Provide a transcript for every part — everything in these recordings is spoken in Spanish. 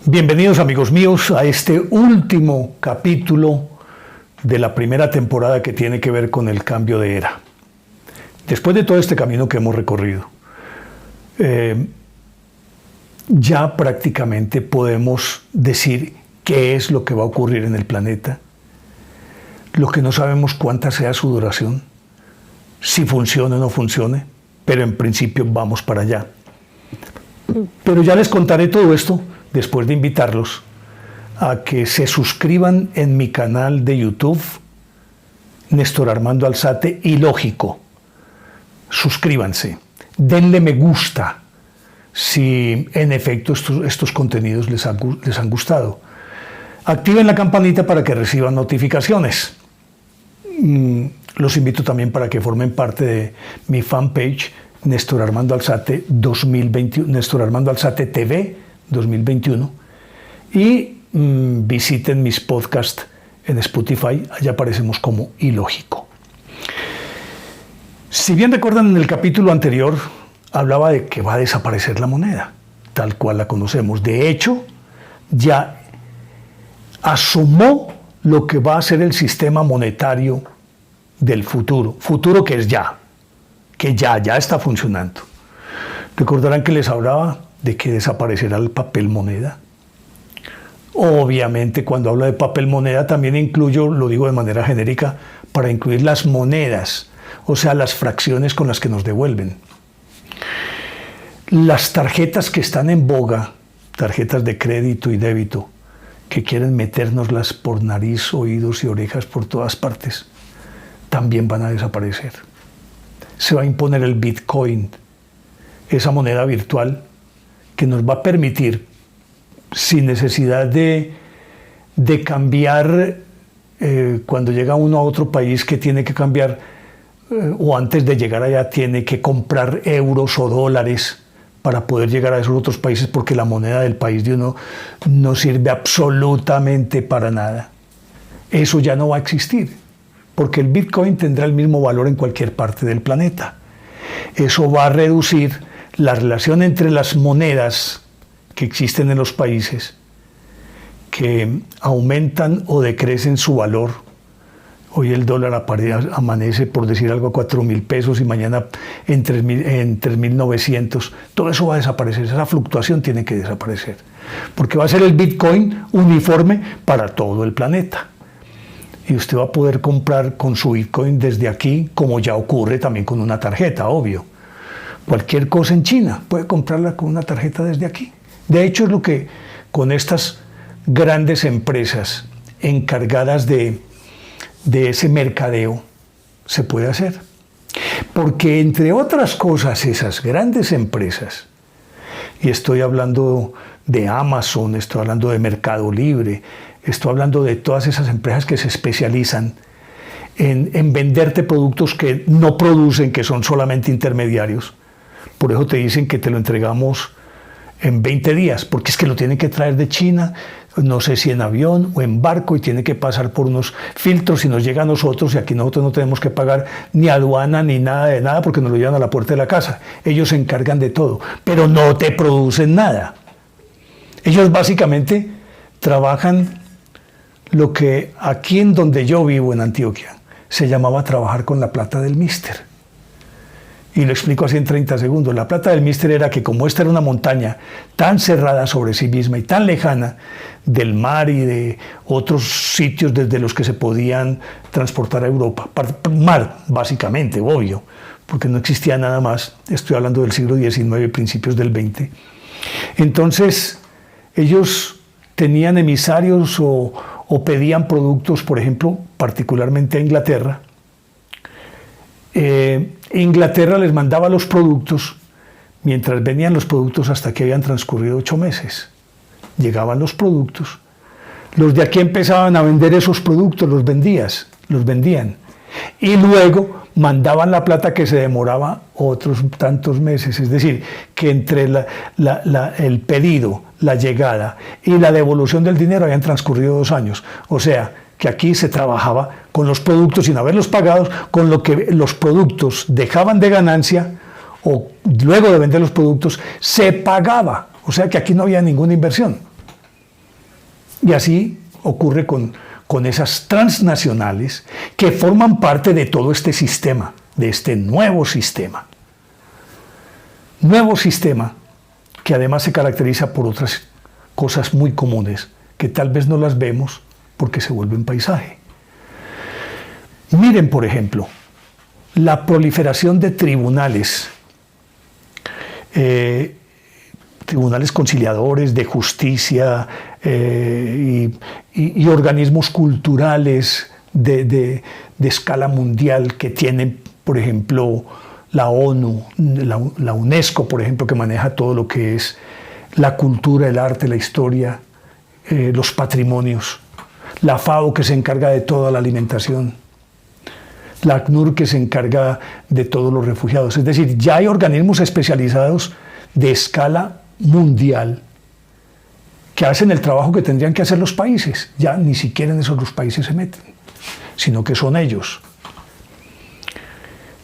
Bienvenidos, amigos míos, a este último capítulo de la primera temporada que tiene que ver con el cambio de era. Después de todo este camino que hemos recorrido, ya prácticamente podemos decir qué es lo que va a ocurrir en el planeta. Lo que no sabemos cuánta sea su duración, si funcione o no funcione, pero en principio vamos para allá. Pero ya les contaré todo esto después de invitarlos a que se suscriban en mi canal de YouTube, Néstor Armando Alzate y Lógico. Suscríbanse, denle me gusta si en efecto estos contenidos les han gustado. Activen la campanita para que reciban notificaciones. Los invito también para que formen parte de mi fanpage Néstor Armando Alzate 2021, Néstor Armando Alzate TV 2021, y visiten mis podcasts en Spotify. Allá aparecemos como Ilógico. Si bien recuerdan, en el capítulo anterior hablaba de que va a desaparecer la moneda tal cual la conocemos. De hecho, ya asomó lo que va a ser el sistema monetario del futuro que es ya, que ya está funcionando. Recordarán que les hablaba de que desaparecerá el papel moneda. Obviamente, cuando hablo de papel moneda también incluyo, lo digo de manera genérica, para incluir las monedas, o sea, las fracciones con las que nos devuelven. Las tarjetas que están en boga, tarjetas de crédito y débito, que quieren metérnoslas por nariz, oídos y orejas por todas partes, también van a desaparecer. Se va a imponer el Bitcoin, esa moneda virtual que nos va a permitir, sin necesidad de cambiar, cuando llega uno a otro país que tiene que cambiar, o antes de llegar allá tiene que comprar euros o dólares para poder llegar a esos otros países, porque la moneda del país de uno no sirve absolutamente para nada. Eso ya no va a existir, porque el Bitcoin tendrá el mismo valor en cualquier parte del planeta. Eso va a reducir la relación entre las monedas que existen en los países, que aumentan o decrecen su valor. Hoy el dólar amanece, por decir algo, a 4.000 pesos y mañana en 3.900. Todo eso va a desaparecer, esa fluctuación tiene que desaparecer, porque va a ser el Bitcoin uniforme para todo el planeta. Y usted va a poder comprar con su Bitcoin desde aquí, como ya ocurre también con una tarjeta, obvio. Cualquier cosa en China puede comprarla con una tarjeta desde aquí. De hecho, es lo que con estas grandes empresas encargadas de ese mercadeo se puede hacer. Porque, entre otras cosas, esas grandes empresas, y estoy hablando de Amazon, estoy hablando de Mercado Libre, estoy hablando de todas esas empresas que se especializan en venderte productos que no producen, que son solamente intermediarios. Por eso te dicen que te lo entregamos en 20 días, porque es que lo tienen que traer de China, no sé si en avión o en barco, y tiene que pasar por unos filtros y nos llega a nosotros, y aquí nosotros no tenemos que pagar ni aduana ni nada de nada, porque nos lo llevan a la puerta de la casa. Ellos se encargan de todo, pero no te producen nada. Ellos básicamente trabajan lo que aquí en donde yo vivo, en Antioquia, se llamaba trabajar con la plata del mister. Y lo explico así en 30 segundos. La plata del mister era que, como esta era una montaña tan cerrada sobre sí misma y tan lejana del mar y de otros sitios desde los que se podían transportar a Europa, mar básicamente, obvio, porque no existía nada más, estoy hablando del siglo XIX, principios del XX. Entonces, ellos tenían emisarios o pedían productos, por ejemplo, particularmente a Inglaterra. Inglaterra les mandaba los productos, mientras venían los productos, hasta que habían transcurrido 8 meses. Llegaban los productos, los de aquí empezaban a vender esos productos, los vendían, y luego mandaban la plata, que se demoraba otros tantos meses. Es decir, que entre el pedido, la llegada y la devolución del dinero habían transcurrido 2 años. O sea, que aquí se trabajaba con los productos sin haberlos pagados, con lo que los productos dejaban de ganancia, o luego de vender los productos se pagaba. O sea que aquí no había ninguna inversión. Y así ocurre con esas transnacionales que forman parte de todo este sistema, de este nuevo sistema. Nuevo sistema que además se caracteriza por otras cosas muy comunes, que tal vez no las vemos porque se vuelven paisaje. Miren, por ejemplo, la proliferación de tribunales, tribunales conciliadores de justicia y organismos culturales de escala mundial que tienen, por ejemplo, la ONU, la UNESCO, por ejemplo, que maneja todo lo que es la cultura, el arte, la historia, los patrimonios, la FAO que se encarga de toda la alimentación, la ACNUR que se encarga de todos los refugiados. Es decir, ya hay organismos especializados de escala mundial que hacen el trabajo que tendrían que hacer los países. Ya ni siquiera en esos los países se meten, sino que son ellos.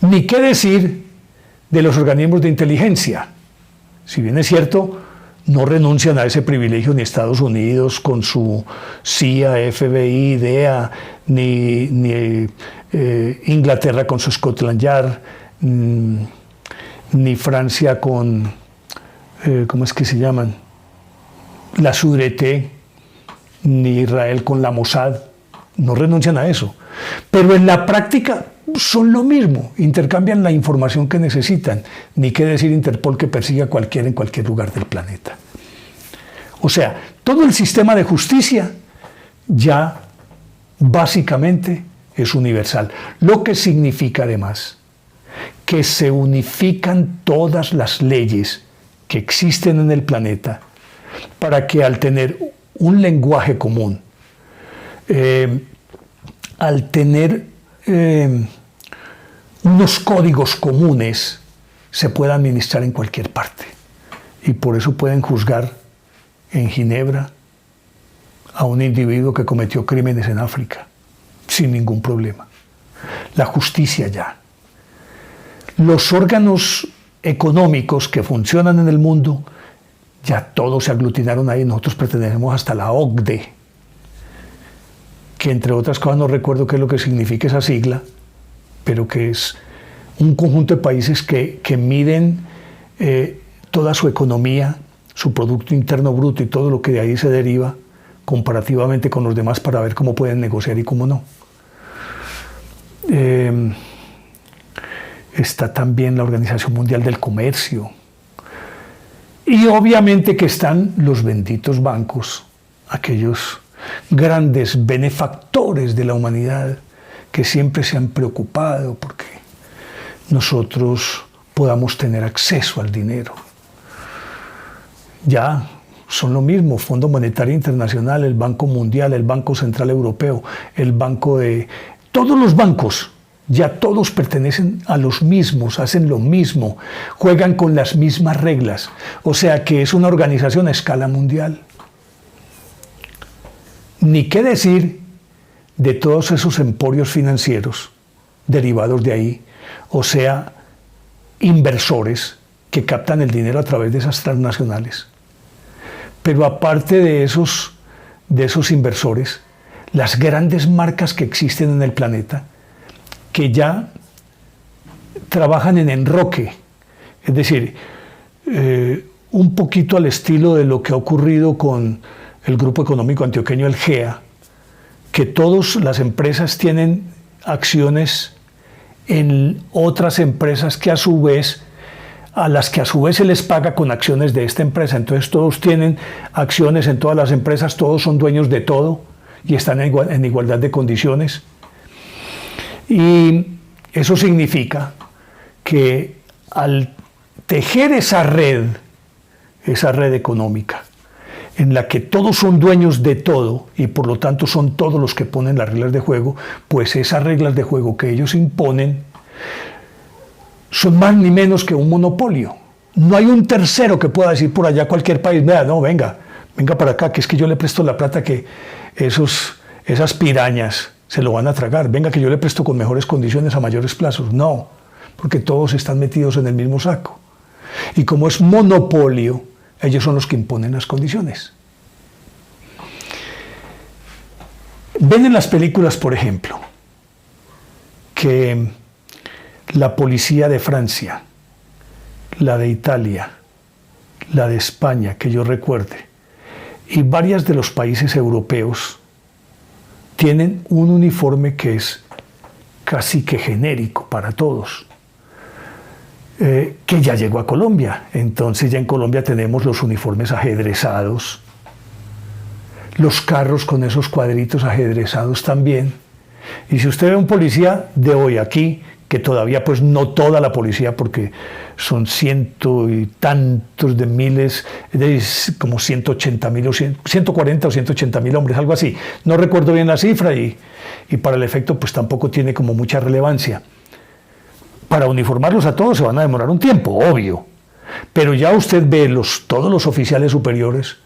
Ni qué decir de los organismos de inteligencia. Si bien es cierto, no renuncian a ese privilegio ni Estados Unidos con su CIA, FBI, DEA, ni Inglaterra con su Scotland Yard, ni Francia con, ¿cómo es que se llaman? La Sûreté, ni Israel con la Mossad. No renuncian a eso. Pero en la práctica son lo mismo, intercambian la información que necesitan, ni qué decir Interpol que persigue a cualquiera en cualquier lugar del planeta. O sea, todo el sistema de justicia ya básicamente es universal, lo que significa además que se unifican todas las leyes que existen en el planeta para que al tener un lenguaje común, al tener unos códigos comunes, se pueda administrar en cualquier parte. Y por eso pueden juzgar en Ginebra a un individuo que cometió crímenes en África, sin ningún problema. La justicia ya. Los órganos económicos que funcionan en el mundo, ya todos se aglutinaron ahí. Nosotros pertenecemos hasta la OCDE, que entre otras cosas no recuerdo qué es lo que significa esa sigla, pero que es un conjunto de países que miden toda su economía, su Producto Interno Bruto y todo lo que de ahí se deriva comparativamente con los demás para ver cómo pueden negociar y cómo no. Está también la Organización Mundial del Comercio. Y obviamente que están los benditos bancos, aquellos grandes benefactores de la humanidad que siempre se han preocupado porque nosotros podamos tener acceso al dinero. Ya son lo mismo, Fondo Monetario Internacional, el Banco Mundial, el Banco Central Europeo, el Banco de... Todos los bancos, ya todos pertenecen a los mismos, hacen lo mismo, juegan con las mismas reglas. O sea que es una organización a escala mundial. Ni qué decir de todos esos emporios financieros derivados de ahí, o sea, inversores que captan el dinero a través de esas transnacionales. Pero aparte de esos inversores, las grandes marcas que existen en el planeta, que ya trabajan en enroque, es decir, un poquito al estilo de lo que ha ocurrido con el Grupo Económico Antioqueño, el GEA, que todas las empresas tienen acciones en otras empresas que a su vez, a las que a su vez se les paga con acciones de esta empresa. Entonces todos tienen acciones en todas las empresas, todos son dueños de todo y están en igualdad de condiciones. Y eso significa que al tejer esa red económica, en la que todos son dueños de todo y por lo tanto son todos los que ponen las reglas de juego, pues esas reglas de juego que ellos imponen son más ni menos que un monopolio. No hay un tercero que pueda decir por allá cualquier país, no, venga para acá, que es que yo le presto la plata que esas pirañas se lo van a tragar, venga que yo le presto con mejores condiciones a mayores plazos. No, porque todos están metidos en el mismo saco. Y como es monopolio, ellos son los que imponen las condiciones. Ven en las películas, por ejemplo, que la policía de Francia, la de Italia, la de España, que yo recuerde, y varios de los países europeos tienen un uniforme que es casi que genérico para todos, que ya llegó a Colombia. Entonces ya en Colombia tenemos los uniformes ajedrezados, los carros con esos cuadritos ajedrezados también. Y si usted ve a un policía de hoy aquí, que todavía pues no toda la policía, porque son ciento y tantos de miles, como 180.000 o 140 o 180.000 hombres, algo así. No recuerdo bien la cifra y para el efecto pues tampoco tiene como mucha relevancia. Para uniformarlos a todos se van a demorar un tiempo, obvio. Pero ya usted ve todos los oficiales superiores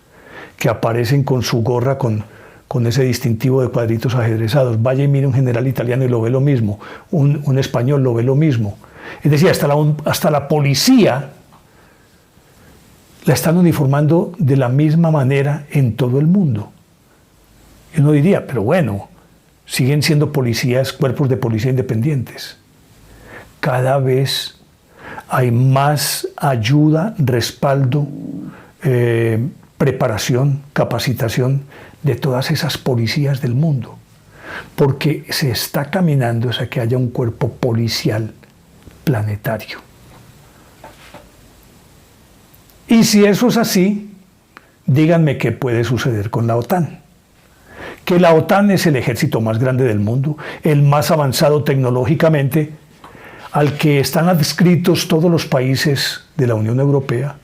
que aparecen con su gorra, con ese distintivo de cuadritos ajedrezados. Vaya y mire un general italiano y lo ve lo mismo, un español lo ve lo mismo. Es decir, hasta la policía la están uniformando de la misma manera en todo el mundo. Y uno diría, pero bueno, siguen siendo policías, cuerpos de policía independientes. Cada vez hay más ayuda, respaldo, preparación, capacitación de todas esas policías del mundo, porque se está caminando hacia que haya un cuerpo policial planetario. Y si eso es así, díganme qué puede suceder con la OTAN. Que la OTAN es el ejército más grande del mundo, el más avanzado tecnológicamente, al que están adscritos todos los países de la Unión Europea,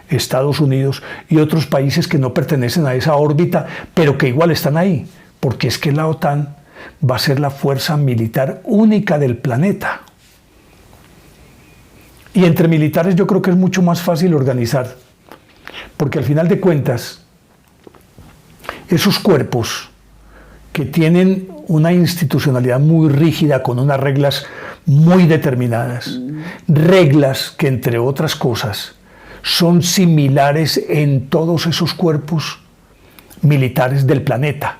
Estados Unidos y otros países que no pertenecen a esa órbita, pero que igual están ahí, porque es que la OTAN va a ser la fuerza militar única del planeta. Y entre militares yo creo que es mucho más fácil organizar, porque al final de cuentas, esos cuerpos que tienen una institucionalidad muy rígida, con unas reglas muy determinadas, reglas que entre otras cosas son similares en todos esos cuerpos militares del planeta.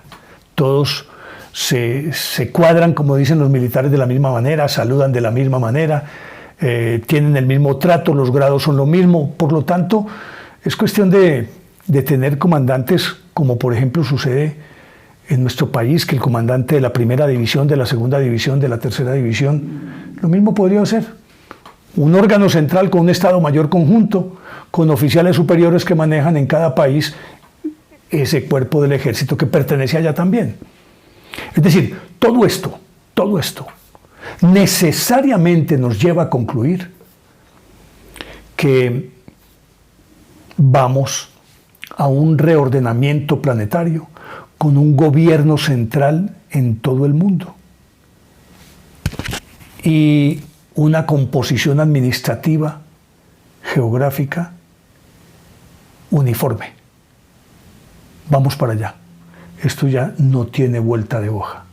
Todos se cuadran, como dicen los militares, de la misma manera, saludan de la misma manera, tienen el mismo trato, los grados son lo mismo. Por lo tanto, es cuestión de tener comandantes, como por ejemplo sucede en nuestro país, que el comandante de la primera división, de la segunda división, de la tercera división, lo mismo podría ser. Un órgano central con un Estado Mayor conjunto, con oficiales superiores que manejan en cada país ese cuerpo del ejército que pertenece allá también. Es decir, todo esto necesariamente nos lleva a concluir que vamos a un reordenamiento planetario con un gobierno central en todo el mundo y una composición administrativa, geográfica, uniforme. Vamos para allá. Esto ya no tiene vuelta de hoja.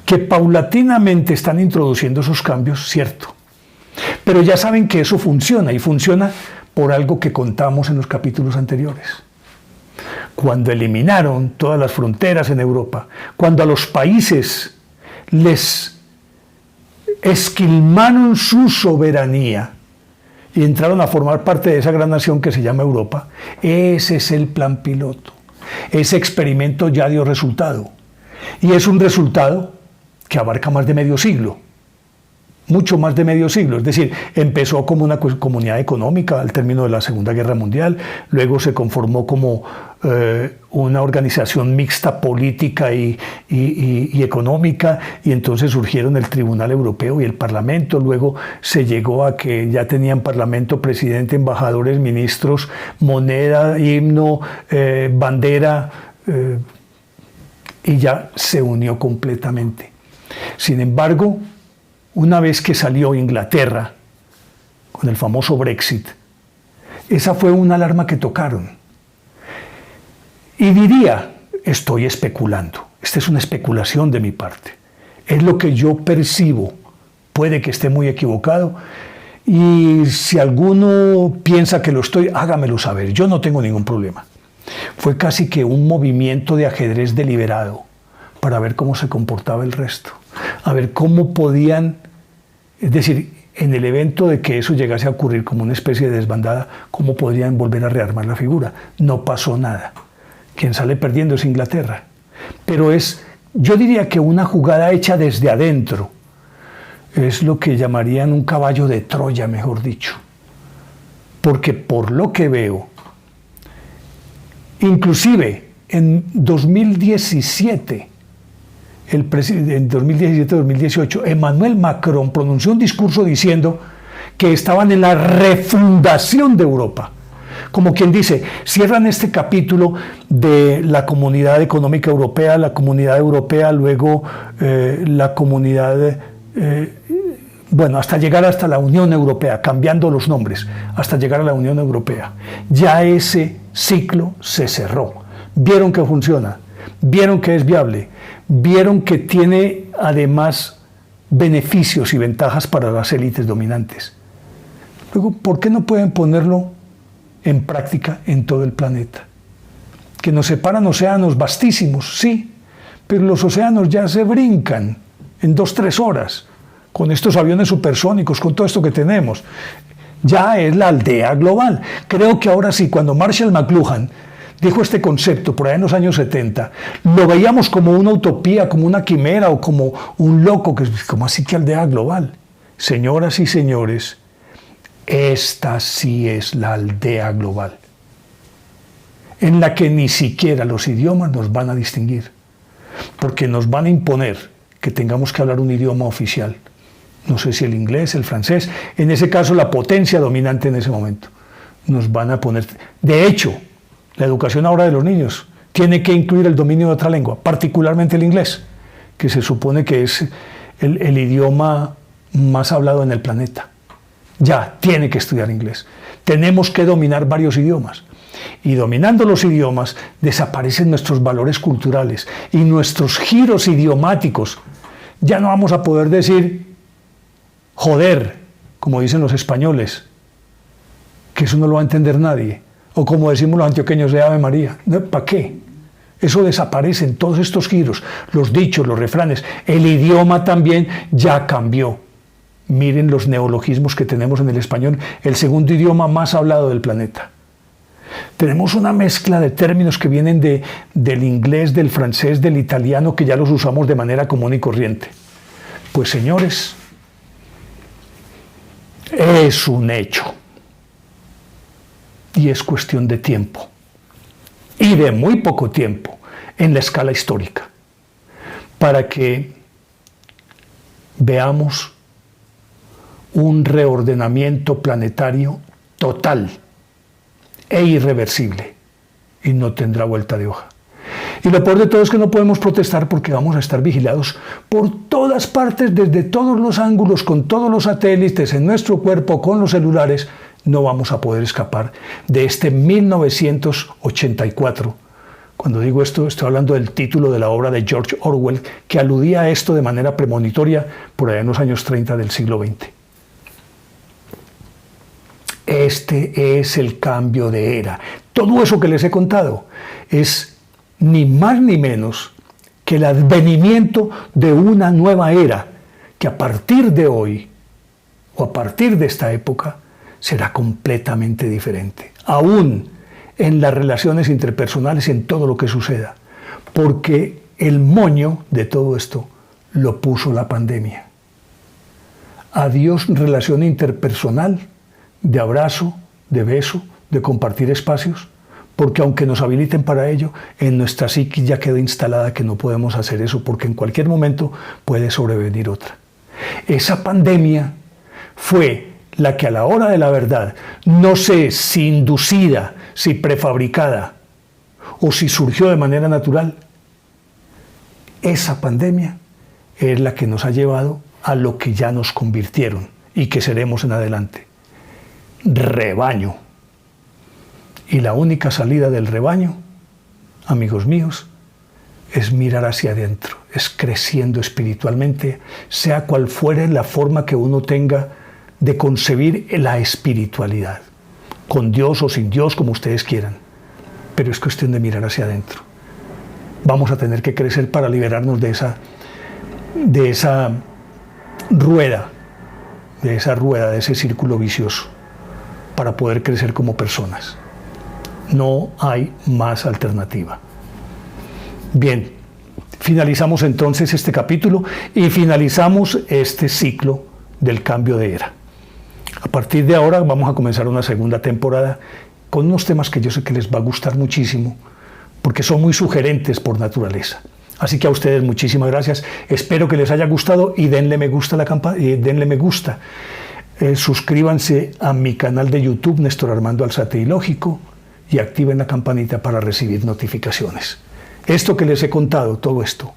Que paulatinamente están introduciendo esos cambios, cierto. Pero ya saben que eso funciona, y funciona por algo que contamos en los capítulos anteriores. Cuando eliminaron todas las fronteras en Europa, cuando a los países les esquilmaron su soberanía y entraron a formar parte de esa gran nación que se llama Europa, ese es el plan piloto. Ese experimento ya dio resultado. Y es un resultado que abarca más de medio siglo. Mucho más de medio siglo. Es decir, empezó como una comunidad económica al término de la Segunda Guerra Mundial, luego se conformó como una organización mixta política y económica, y entonces surgieron el Tribunal Europeo y el Parlamento. Luego se llegó a que ya tenían Parlamento, presidente, embajadores, ministros, moneda, himno, bandera, y ya se unió completamente. Sin embargo, una vez que salió Inglaterra con el famoso Brexit, esa fue una alarma que tocaron. Y diría, estoy especulando, esta es una especulación de mi parte, es lo que yo percibo, puede que esté muy equivocado, y si alguno piensa que lo estoy, hágamelo saber, yo no tengo ningún problema. Fue casi que un movimiento de ajedrez deliberado para ver cómo se comportaba el resto, a ver cómo podían, es decir, en el evento de que eso llegase a ocurrir como una especie de desbandada, cómo podrían volver a rearmar la figura. No pasó nada. Quien sale perdiendo es Inglaterra. Pero es, yo diría que una jugada hecha desde adentro. Es lo que llamarían un caballo de Troya, mejor dicho. Porque por lo que veo, inclusive en 2017, en 2017-2018, Emmanuel Macron pronunció un discurso diciendo que estaban en la refundación de Europa. Como quien dice, cierran este capítulo de la Comunidad Económica Europea, la Comunidad Europea, luego la Comunidad, hasta llegar hasta la Unión Europea, cambiando los nombres, hasta llegar a la Unión Europea. Ya ese ciclo se cerró. Vieron que funciona, vieron que es viable, vieron que tiene además beneficios y ventajas para las élites dominantes. Luego, ¿por qué no pueden ponerlo en práctica en todo el planeta? Que nos separan océanos vastísimos, sí, pero los océanos ya se brincan en 2-3 horas, con estos aviones supersónicos, con todo esto que tenemos. Ya es la aldea global. Creo que ahora sí, cuando Marshall McLuhan dijo este concepto por allá en los años 70, lo veíamos como una utopía, como una quimera o como un loco, como así que aldea global. Señoras y señores, esta sí es la aldea global, en la que ni siquiera los idiomas nos van a distinguir, porque nos van a imponer que tengamos que hablar un idioma oficial. No sé si el inglés, el francés, en ese caso la potencia dominante en ese momento. Nos van a poner... De hecho, la educación ahora de los niños tiene que incluir el dominio de otra lengua, particularmente el inglés, que se supone que es el idioma más hablado en el planeta. Ya tiene que estudiar inglés. Tenemos que dominar varios idiomas. Y dominando los idiomas desaparecen nuestros valores culturales y nuestros giros idiomáticos. Ya no vamos a poder decir joder, como dicen los españoles, que eso no lo va a entender nadie. O como decimos los antioqueños de Ave María. ¿Para qué? Eso desaparece en todos estos giros, los dichos, los refranes. El idioma también ya cambió. Miren los neologismos que tenemos en el español, el segundo idioma más hablado del planeta. Tenemos una mezcla de términos que vienen del inglés, del francés, del italiano, que ya los usamos de manera común y corriente. Pues señores, es un hecho. Y es cuestión de tiempo. Y de muy poco tiempo en la escala histórica. Para que veamos un reordenamiento planetario total e irreversible, y no tendrá vuelta de hoja. Y lo peor de todo es que no podemos protestar porque vamos a estar vigilados por todas partes, desde todos los ángulos, con todos los satélites en nuestro cuerpo, con los celulares. No vamos a poder escapar de este 1984. Cuando digo esto, estoy hablando del título de la obra de George Orwell, que aludía a esto de manera premonitoria por allá en los años 30 del siglo XX. Este es el cambio de era. Todo eso que les he contado es ni más ni menos que el advenimiento de una nueva era que a partir de hoy o a partir de esta época será completamente diferente, aún en las relaciones interpersonales, en todo lo que suceda, porque el moño de todo esto lo puso la pandemia. Adiós relación interpersonal, de abrazo, de beso, de compartir espacios, porque aunque nos habiliten para ello, en nuestra psiquis ya quedó instalada que no podemos hacer eso, porque en cualquier momento puede sobrevenir otra. Esa pandemia fue la que a la hora de la verdad, no sé si inducida, si prefabricada o si surgió de manera natural, esa pandemia es la que nos ha llevado a lo que ya nos convirtieron y que seremos en adelante. Rebaño. Y la única salida del rebaño, amigos míos, es mirar hacia adentro, es creciendo espiritualmente, sea cual fuere la forma que uno tenga de concebir la espiritualidad, con Dios o sin Dios, como ustedes quieran, pero es cuestión de mirar hacia adentro. vamos a tener que crecer para liberarnos de esa rueda, de ese círculo vicioso, para poder crecer como personas. No hay más alternativa. Bien, finalizamos entonces este capítulo y finalizamos este ciclo del cambio de era. A partir de ahora vamos a comenzar una segunda temporada con unos temas que yo sé que les va a gustar muchísimo, porque son muy sugerentes por naturaleza. Así que a ustedes muchísimas gracias. Espero que les haya gustado y denle me gusta a la denle me gusta. Suscríbanse a mi canal de YouTube, Néstor Armando Alzate Ilógico, y activen la campanita para recibir notificaciones. Esto que les he contado, todo esto,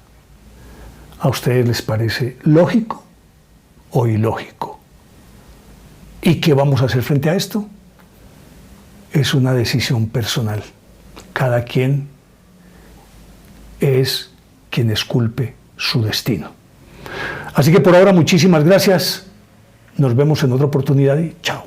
¿a ustedes les parece lógico o ilógico? ¿Y qué vamos a hacer frente a esto? Es una decisión personal. Cada quien es quien esculpe su destino. Así que por ahora muchísimas gracias. Nos vemos en otra oportunidad y chao.